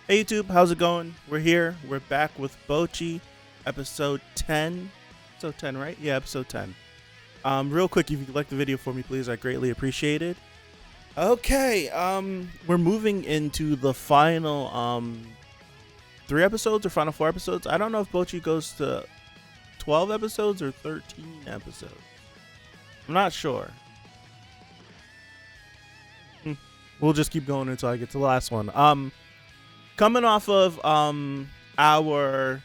Hey YouTube, how's it going? We're here. We're back with Bocchi, episode 10. Episode 10, right? Yeah, episode 10. Real quick, if you could like the video for me, please, I greatly appreciate it. Okay, we're moving into the final 3 episodes or final 4 episodes. I don't know if Bocchi goes to 12 episodes or 13 episodes. I'm not sure. We'll just keep going until I get to the last one. Coming off of our,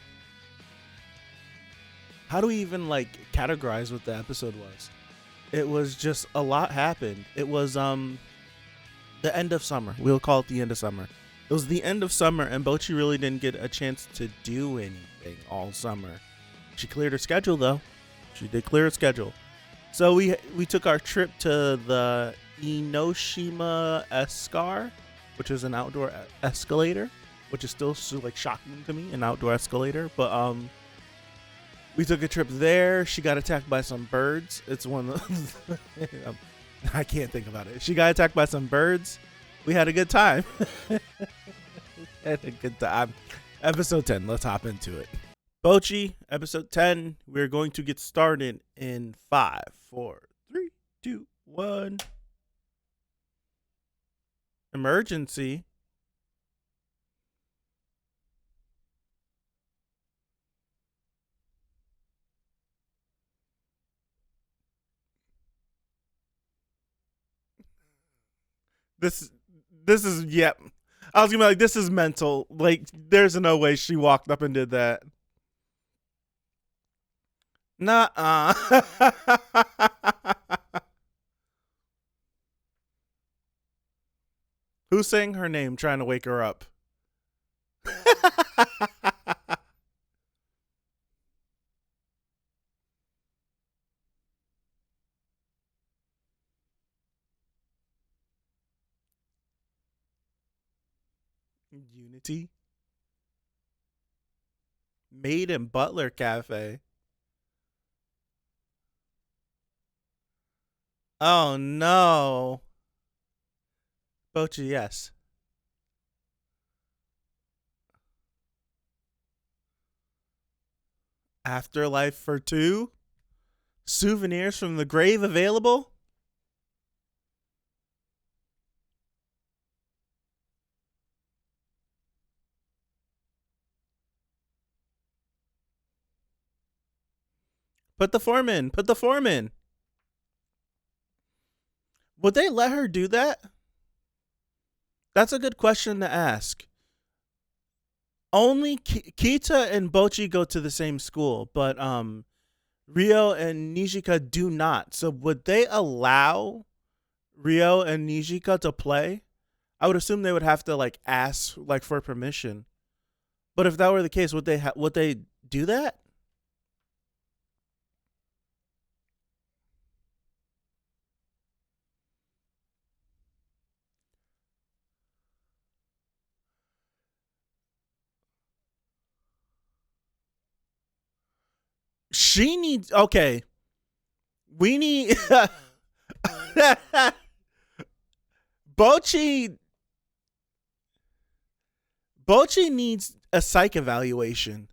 how do we even like categorize what the episode was? It was just a lot happened. It was the end of summer. We'll call it the end of summer. It was the end of summer, and Bocchi really didn't get a chance to do anything all summer. She cleared her schedule though. She did clear her schedule. So we took our trip to the Enoshima Escar, which is an outdoor escalator, which is still like shocking to me, an outdoor escalator. But we took a trip there. She got attacked by some birds. It's one of the I can't think about it. She got attacked by some birds. We had a good time. Had a good time. Episode 10. Let's hop into it. Bocchi, episode 10. We're going to get started in 5, 4, 3, 2, 1. Emergency. This is yep. I was gonna be like, this is mental. Like, there's no way she walked up and did that. Nah. Who's saying her name, trying to wake her up? Unity. Maid and Butler Cafe. Oh no. Bocchi, yes. Afterlife for 2. Souvenirs from the grave available. Put the form in. Put the form in. Would they let her do that? That's a good question to ask. Only Kita and Bocchi go to the same school, but Rio and Nijika do not. So would they allow Rio and Nijika to play? I would assume they would have to like ask like for permission. But if that were the case, would they do that? She needs okay. We need Bocchi Bocchi needs a psych evaluation.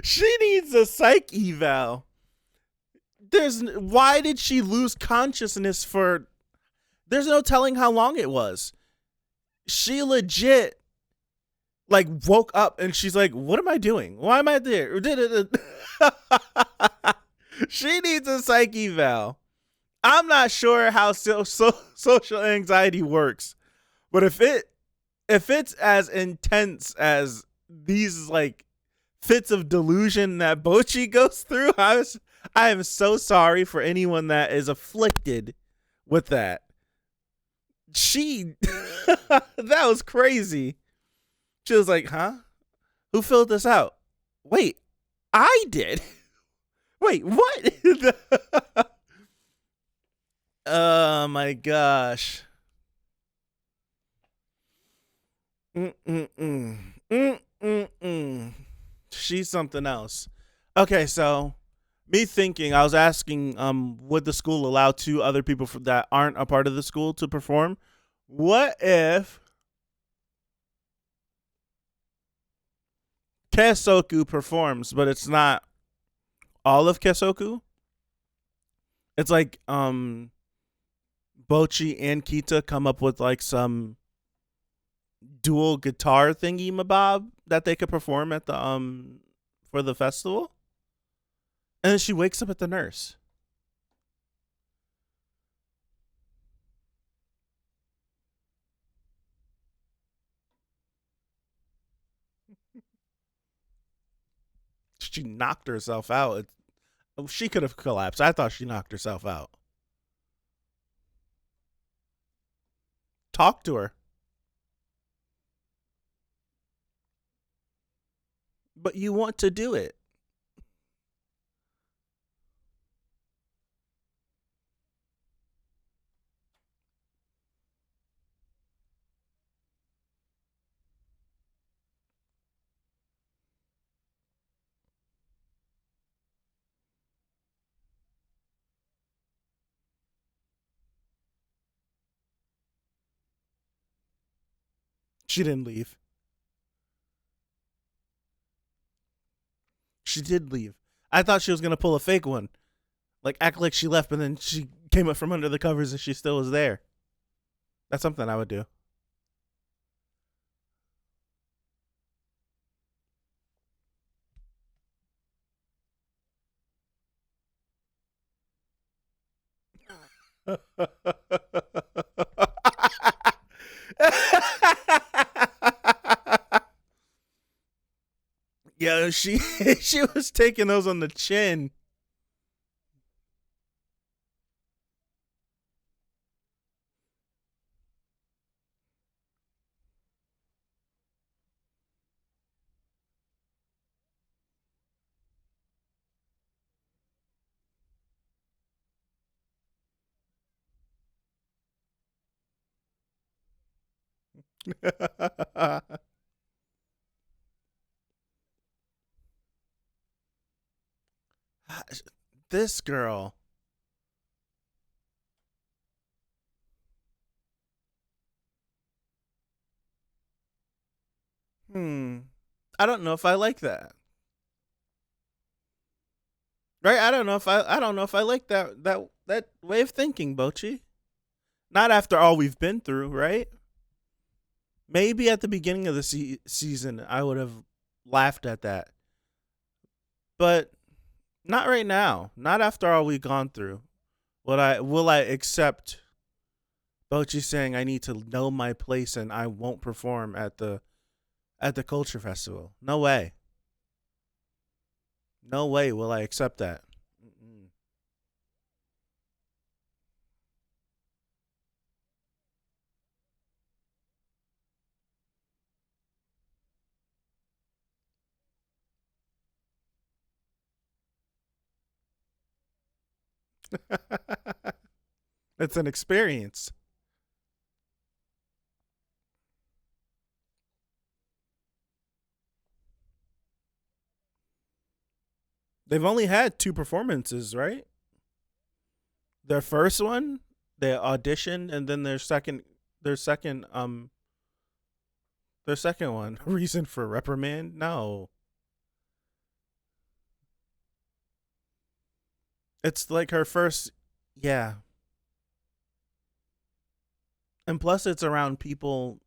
She needs a psych eval. Why did she lose consciousness for there's no telling how long it was. She legit like woke up and she's like, what am I doing? Why am I there? She needs a psych eval. I'm not sure how social anxiety works, but if it's as intense as these like fits of delusion that Bocchi goes through, I am so sorry for anyone that is afflicted with that. That was crazy. She was like, huh? Who filled this out? Wait, I did. Wait, what? Oh my gosh. Mm-mm-mm. Mm-mm-mm. She's something else. Okay, so Me thinking, I was asking, would the school allow two other people that aren't a part of the school to perform? What if Kesoku performs, but it's not all of Kesoku? It's like Bocchi and Kita come up with like some dual guitar thingy mabob that they could perform at the for the festival. And then she wakes up at the nurse. She knocked herself out. She could have collapsed. I thought she knocked herself out. Talk to her. But you want to do it. She didn't leave. She did leave. I thought she was gonna pull a fake one, like act like she left, but then she came up from under the covers and she still was there. That's something I would do. Yeah, she she was taking those on the chin. This girl. Hmm. I don't know if I like that. Right? I don't know if I like that way of thinking, Bochi. Not after all we've been through, right? Maybe at the beginning of the season I would have laughed at that. But not right now. Not after all we've gone through. Will I accept Bochi saying I need to know my place and I won't perform at the culture festival? No way. No way will I accept that. Mm-mm. It's an experience. They've only had two performances, right? Their first one, they auditioned, and then their second, their second one, reason for reprimand. No, it's like her first, yeah, and plus it's around people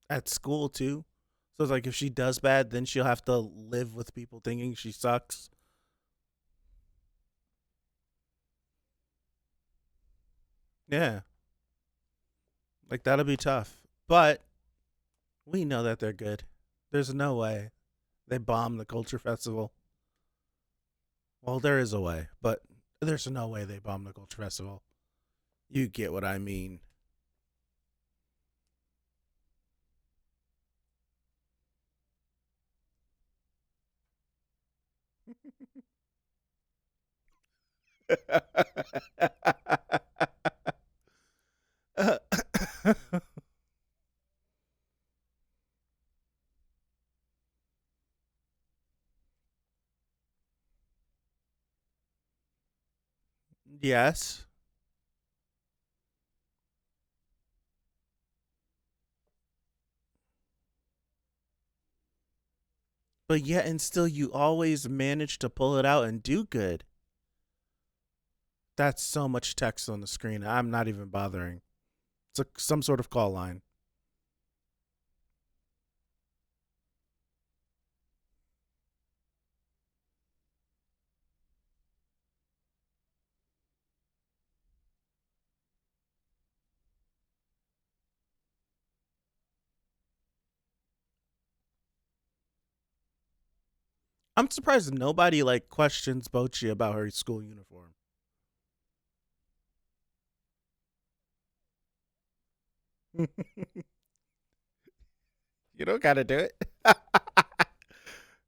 at school too. So it's like if she does bad, then she'll have to live with people thinking she sucks. Yeah, like that'll be tough. But we know that they're good. There's no way they bomb the culture festival. Well, there is a way, but there's no way they bomb the culture festival. You get what I mean. Yes. But yet and still you always manage to pull it out and do good. That's so much text on the screen. I'm not even bothering. It's some sort of call line. I'm surprised nobody like questions Bocchi about her school uniform. You don't gotta do it.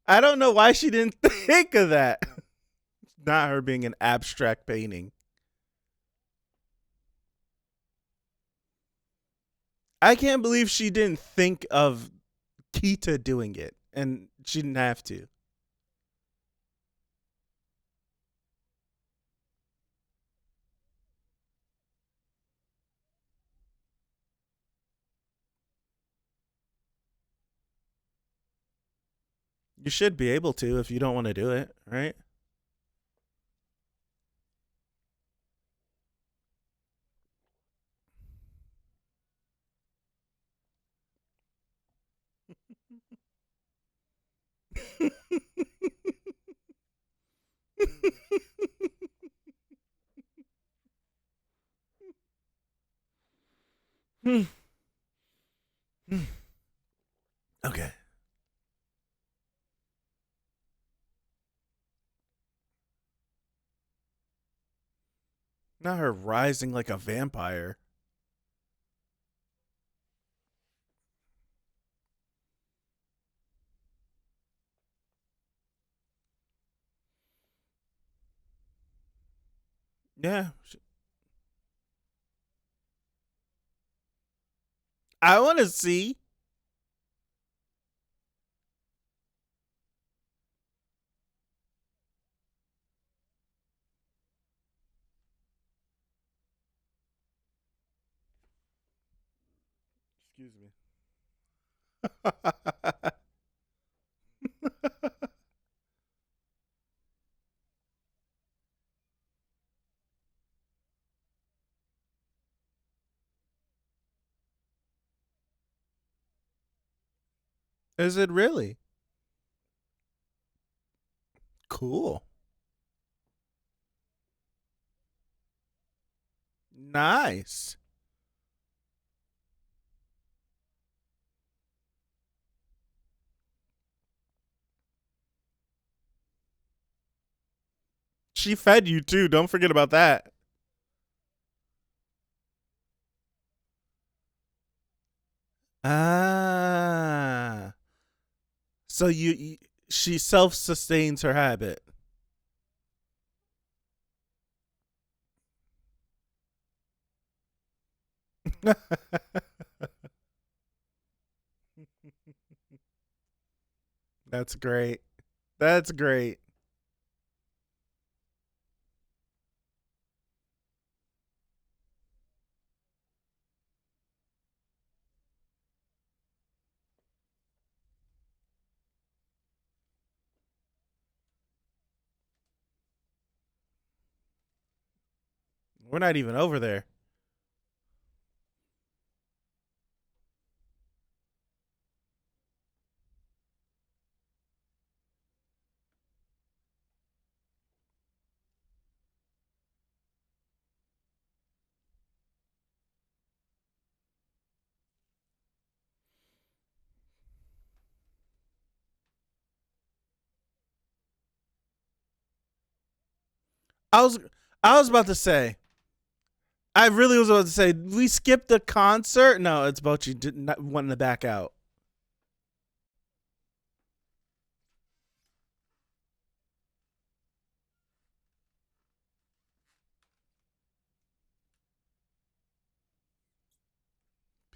I don't know why she didn't think of that. Not her being an abstract painting. I can't believe she didn't think of Kita doing it, and she didn't have to. You should be able to if you don't want to do it, right? Okay. Not her rising like a vampire. Yeah. I want to see. Excuse me. Is it really? Cool. Nice. She fed you too. Don't forget about that. Ah. So she self sustains her habit. That's great. That's great. We're not even over there. I was I was about to say. I really was about to say we skipped the concert. No, it's Bocchi didn't wanting to back out.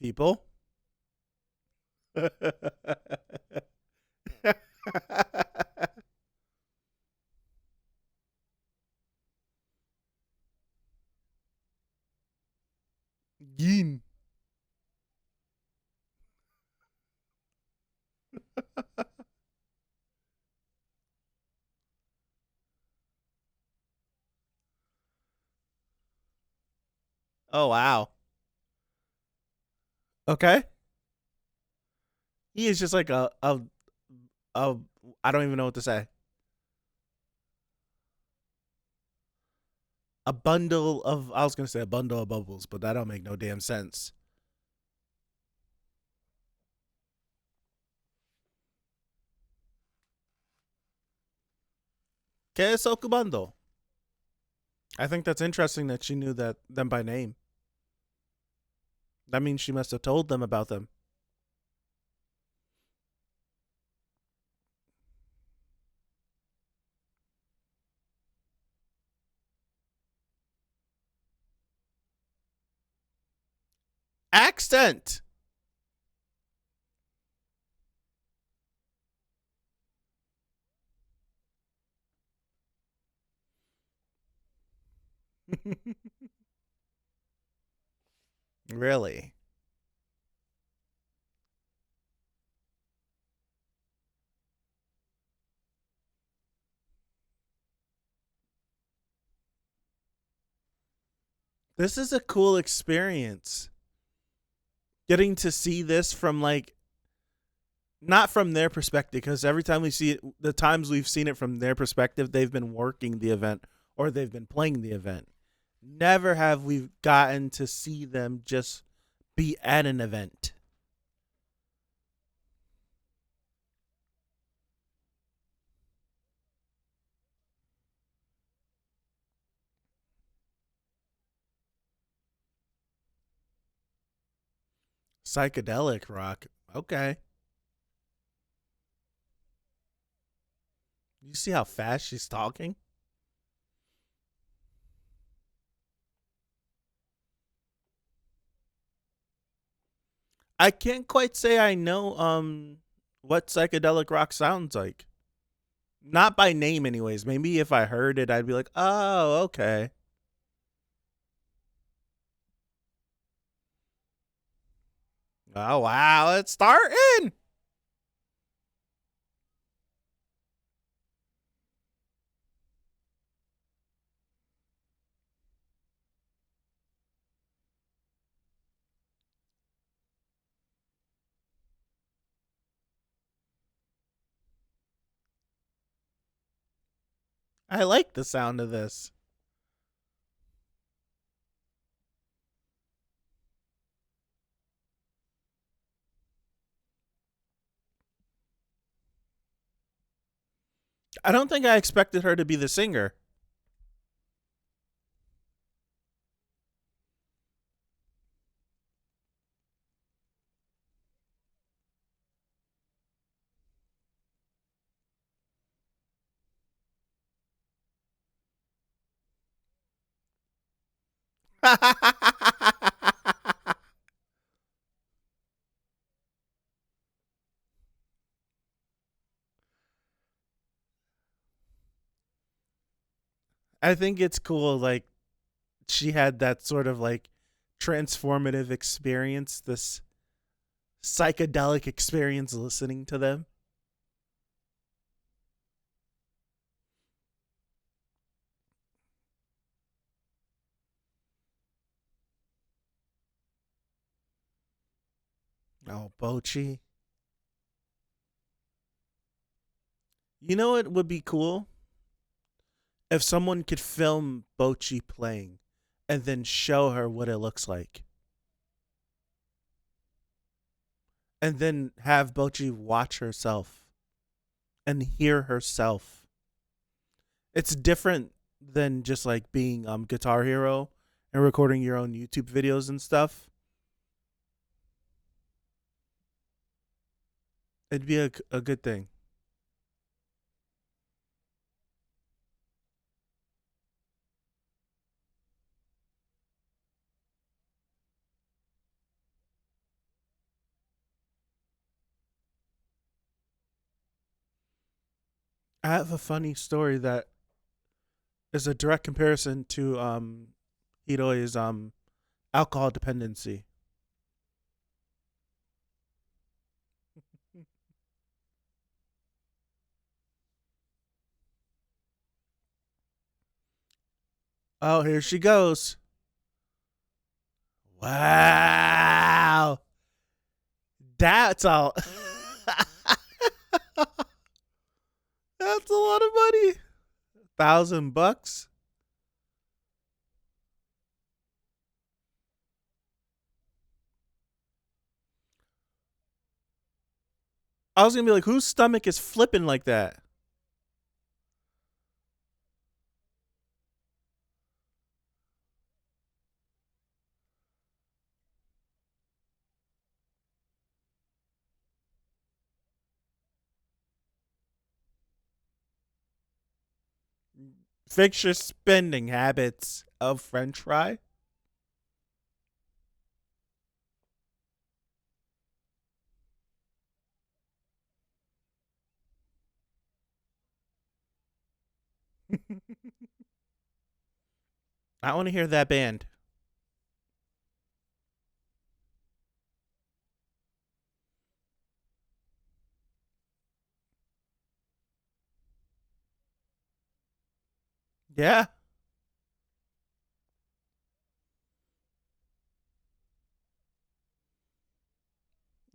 People. Yin. Oh wow. Okay. He is just like a I don't even know what to say. A bundle of I was gonna say a bundle of bubbles, but that don't make no damn sense. Que es Okubando? I think that's interesting that she knew that them by name. That means she must have told them about them. Accent. Really? This is a cool experience. Getting to see this from like not from their perspective, because every time we see it, the times we've seen it from their perspective, they've been working the event or they've been playing the event. Never have we gotten to see them just be at an event. Psychedelic rock. Okay. You see how fast she's talking? I can't quite say I know what psychedelic rock sounds like. Not by name anyways. Maybe if I heard it I'd be like, "Oh, okay." Oh, wow, it's starting. I like the sound of this. I don't think I expected her to be the singer. I think it's cool like she had that sort of like transformative experience, this psychedelic experience listening to them. Oh, Bocchi. You know what would be cool? If someone could film Bocchi playing and then show her what it looks like. And then have Bocchi watch herself and hear herself. It's different than just like being Guitar Hero and recording your own YouTube videos and stuff. It'd be a good thing. I have a funny story that is a direct comparison to Hiroi's Alcohol dependency. Oh, here she goes. Wow. That's all. That's a lot of money. $1,000. I was gonna be like, whose stomach is flipping like that? Fix your spending habits of French fry. I want to hear that band. Yeah.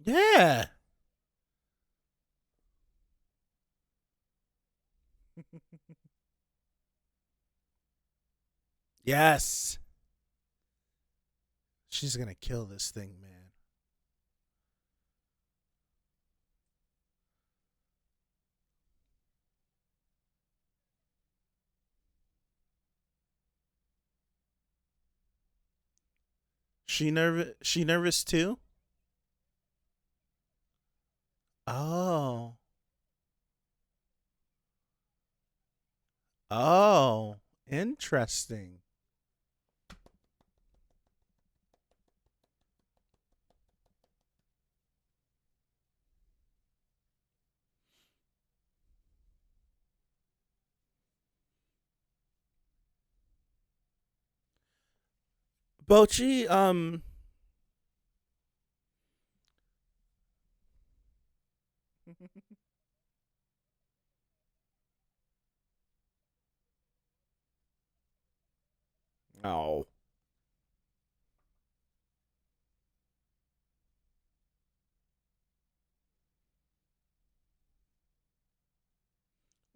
Yeah. Yes. She's gonna kill this thing, man. She nervous? She nervous too? Oh. Oh. Interesting. Bocchi, oh.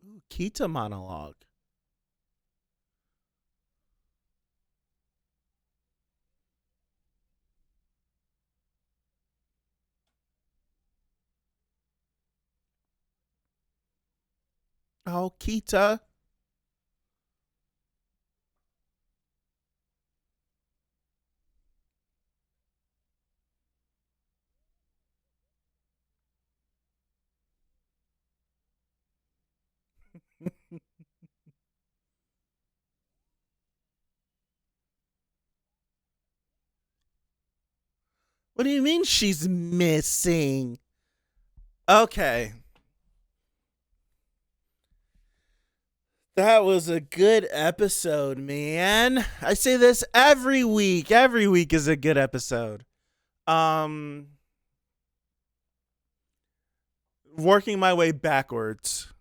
Ooh, Kita monologue. Oh, Kita. What do you mean she's missing? Okay. That was a good episode, man. I say this every week. Every week is a good episode. Um Working my way backwards.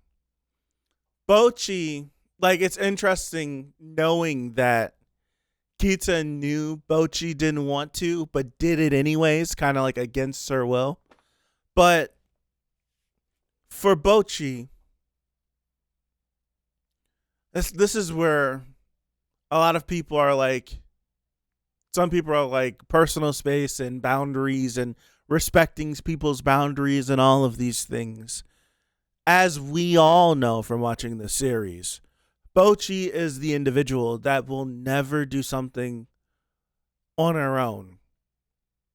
Bocchi, like it's interesting knowing that Kita knew Bocchi didn't want to, but did it anyways, kind of like against her will. But for Bocchi, this is where a lot of people are like, some people are like personal space and boundaries and respecting people's boundaries and all of these things. As we all know from watching the series, Bocchi is the individual that will never do something on her own.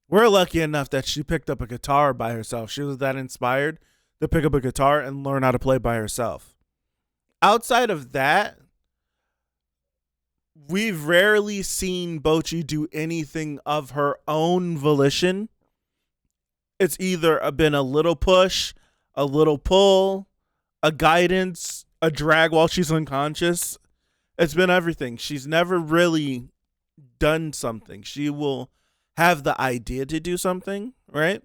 We're lucky enough that she picked up a guitar by herself. She was that inspired to pick up a guitar and learn how to play by herself. Outside of that, we've rarely seen Bocchi do anything of her own volition. It's either been a little push, a little pull, a guidance, a drag while she's unconscious. It's been everything. She's never really done something. She will have the idea to do something, right?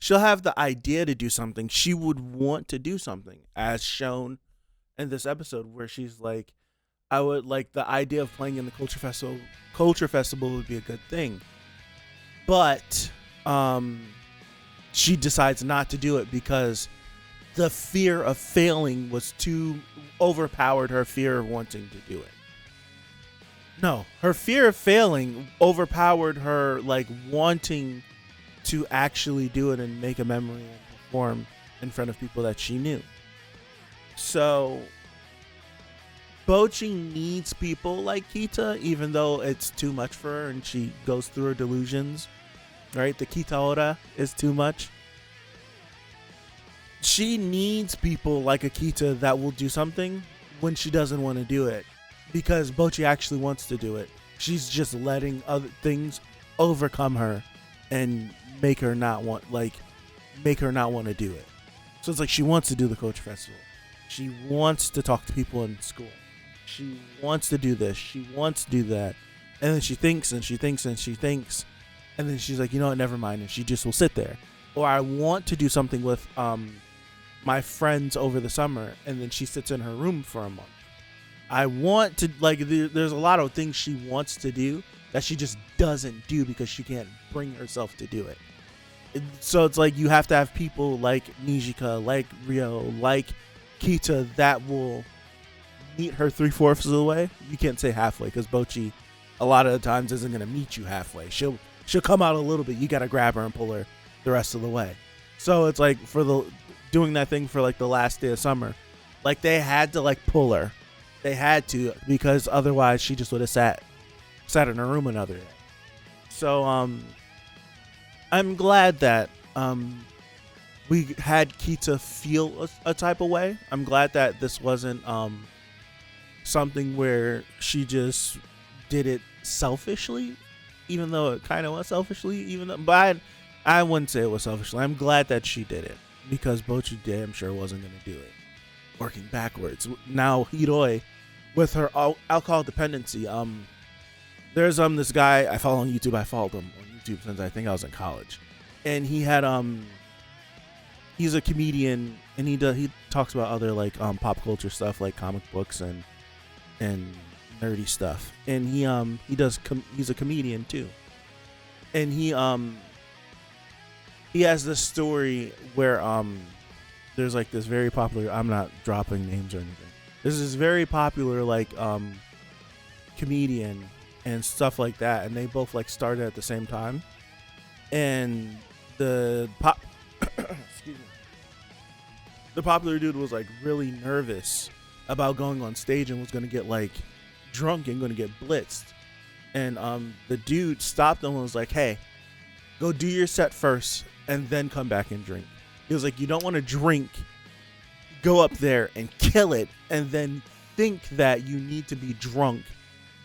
She'll have the idea to do something. She would want to do something, as shown in this episode, where she's like, I would like the idea of playing in the culture festival. Culture festival would be a good thing, but she decides not to do it because the fear of failing was too overpowered her fear of wanting to do it. No, her fear of failing overpowered her like wanting to actually do it and make a memory and perform in front of people that she knew. So Bocchi needs people like Kita, even though it's too much for her and she goes through her delusions, right? The Kita Ora is too much. She needs people like a Kita that will do something when she doesn't want to do it, because Bocchi actually wants to do it. She's just letting other things overcome her and make her not want to do it. So it's like she wants to do the Culture Festival. She wants to talk to people in school. She wants to do this. She wants to do that. And then she thinks and she thinks and she thinks. And then she's like, you know what, never mind. And she just will sit there. Or I want to do something with my friends over the summer. And then she sits in her room for a month. I want to, like, there's a lot of things she wants to do that she just doesn't do because she can't bring herself to do it. So it's like you have to have people like Nijika, like Rio, like Kita that will meet her 3/4 of the way. You can't say halfway because Bocchi a lot of the times isn't going to meet you halfway. She'll come out a little bit. You got to grab her and pull her the rest of the way. So it's like for the doing that thing for like the last day of summer, like they had to like pull her. They had to, because otherwise she just would have sat in her room another day. So I'm glad that we had Kita feel a type of way. I'm glad that this wasn't something where she just did it selfishly, even though it kind of was selfishly. But I wouldn't say it was selfishly. I'm glad that she did it because Bocchi damn sure wasn't going to do it. Working backwards. Now Hiroi, with her alcohol dependency, there's this guy I follow on YouTube. I followed him on YouTube since I think I was in college, and he had he's a comedian, and he talks about other like pop culture stuff like comic books and nerdy stuff, and he's a comedian too, and he has this story where there's like this very popular, I'm not dropping names or anything, there's this very popular like comedian and stuff like that, and they both like started at the same time, and the popular dude was like really nervous about going on stage and was going to get like drunk and going to get blitzed, and the dude stopped him and was like, hey, go do your set first and then come back and drink. He was like, you don't want to drink, go up there and kill it and then think that you need to be drunk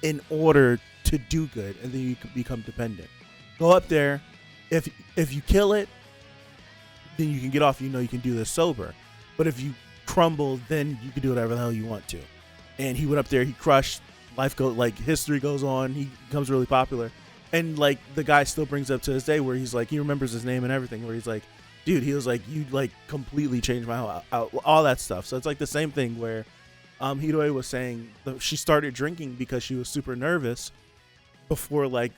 in order to do good, and then you can become dependent. Go up there, if you kill it, then you can get off. You know you can do this sober, but if you crumble, then you can do whatever the hell you want to. And he went up there, he crushed. History goes on. He becomes really popular, and like the guy still brings up to this day where he's like, he remembers his name and everything. Where he's like, dude, he was like, you like completely changed my whole all that stuff. So it's like the same thing where Hiroi was saying she started drinking because she was super nervous before like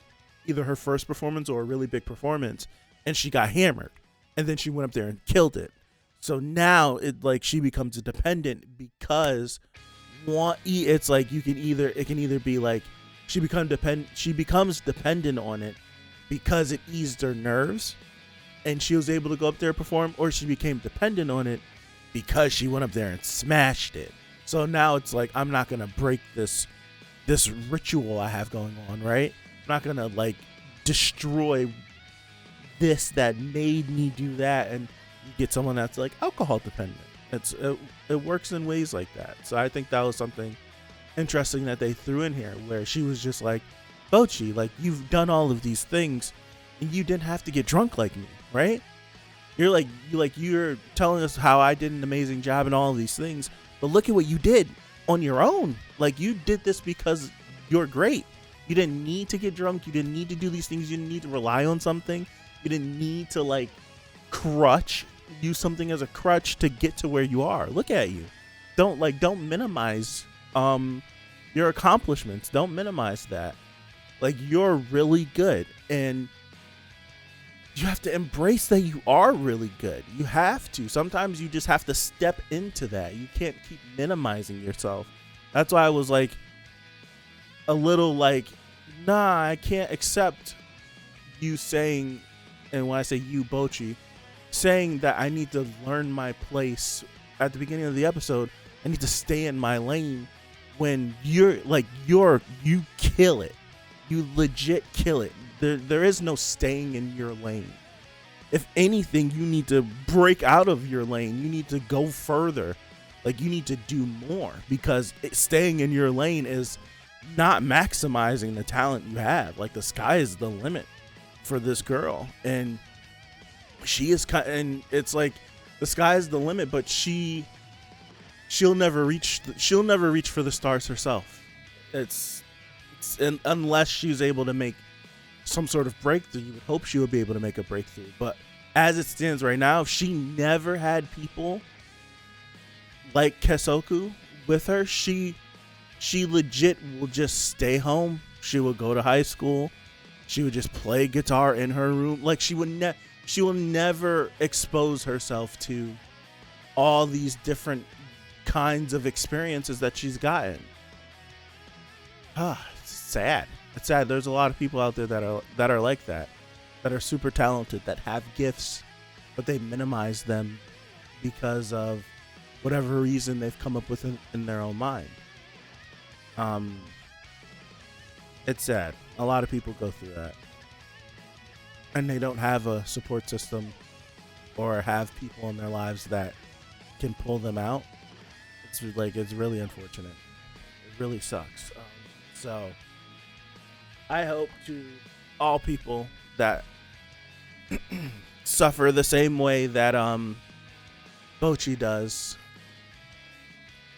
either her first performance or a really big performance, and she got hammered, and then she went up there and killed it. So now it like she becomes a dependent because it's like it can either be like she becomes dependent on it because it eased her nerves and she was able to go up there and perform, or she became dependent on it because she went up there and smashed it. So now it's like, I'm not gonna break this ritual I have going on, right? I'm not gonna like destroy this that made me do that, and you get someone that's like alcohol dependent. It works in ways like that. So I think that was something interesting that they threw in here, where she was just like, Bocchi, like you've done all of these things and you didn't have to get drunk like me, right? You're telling us how I did an amazing job and all of these things, but look at what you did on your own. Like, you did this because you're great. You didn't need to get drunk. You didn't need to do these things. You didn't need to rely on something. You didn't need to, like, use something as a crutch to get to where you are. Look at you. Don't minimize your accomplishments. Don't minimize that. Like, you're really good, and you have to embrace that you are really good. You have to. Sometimes you just have to step into that. You can't keep minimizing yourself. That's why I was like a little like, nah, I can't accept you saying, and when I say you, Bocchi, saying that I need to learn my place at the beginning of the episode. I need to stay in my lane when you kill it. You legit kill it. There is no staying in your lane. If anything, you need to break out of your lane. You need to go further. Like, you need to do more, because staying in your lane is not maximizing the talent you have. Like, the sky is the limit for this girl, and she is and it's like the sky is the limit, but she'll never reach for the stars herself. It's unless she's able to make some sort of breakthrough. You would hope she would be able to make a breakthrough, but as it stands right now, if she never had people like Kesoku with her, she legit will just stay home. She will go to high school. She would just play guitar in her room. Like, she will never expose herself to all these different kinds of experiences that she's gotten. It's sad. It's sad. There's a lot of people out there that are like that are super talented, that have gifts, but they minimize them because of whatever reason they've come up with in their own mind. It's sad. A lot of people go through that, and they don't have a support system or have people in their lives that can pull them out. It's really unfortunate. It really sucks. So I hope to all people that suffer the same way that Bocchi does,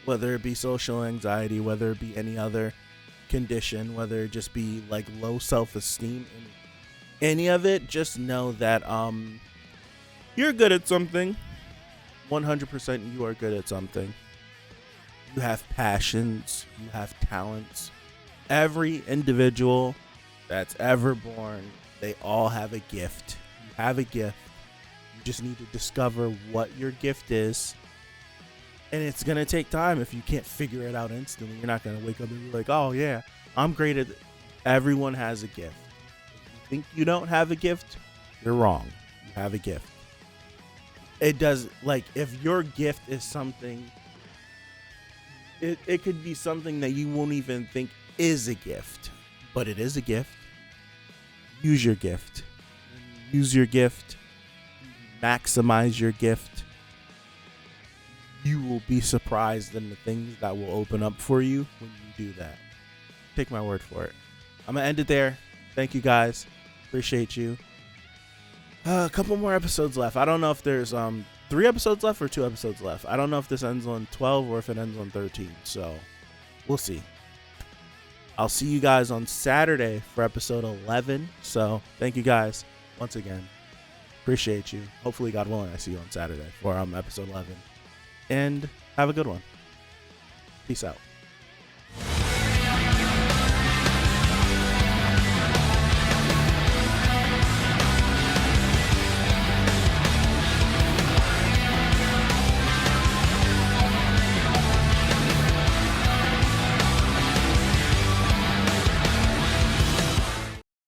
whether it be social anxiety, whether it be any other condition, whether it just be like low self-esteem, any of it, just know that you're good at something. 100% you are good at something. You have passions, you have talents. Every individual that's ever born, they all have a gift. You have a gift. You just need to discover what your gift is. And it's going to take time. If you can't figure it out instantly, you're not going to wake up and be like, oh yeah, I'm great at it. Everyone has a gift. If you think you don't have a gift, you're wrong. You have a gift. It does, like, if your gift is something, it could be something that you won't even think is a gift, but it is a gift. Use your gift. Use your gift. Maximize your gift. You will be surprised in the things that will open up for you when you do that. Take my word for it. I'm going to end it there. Thank you guys. Appreciate you. A couple more episodes left. I don't know if there's 3 episodes left or 2 episodes left. I don't know if this ends on 12 or if it ends on 13. So we'll see. I'll see you guys on Saturday for episode 11. So thank you guys once again. Appreciate you. Hopefully, God willing, I see you on Saturday for episode 11. And have a good one. Peace out.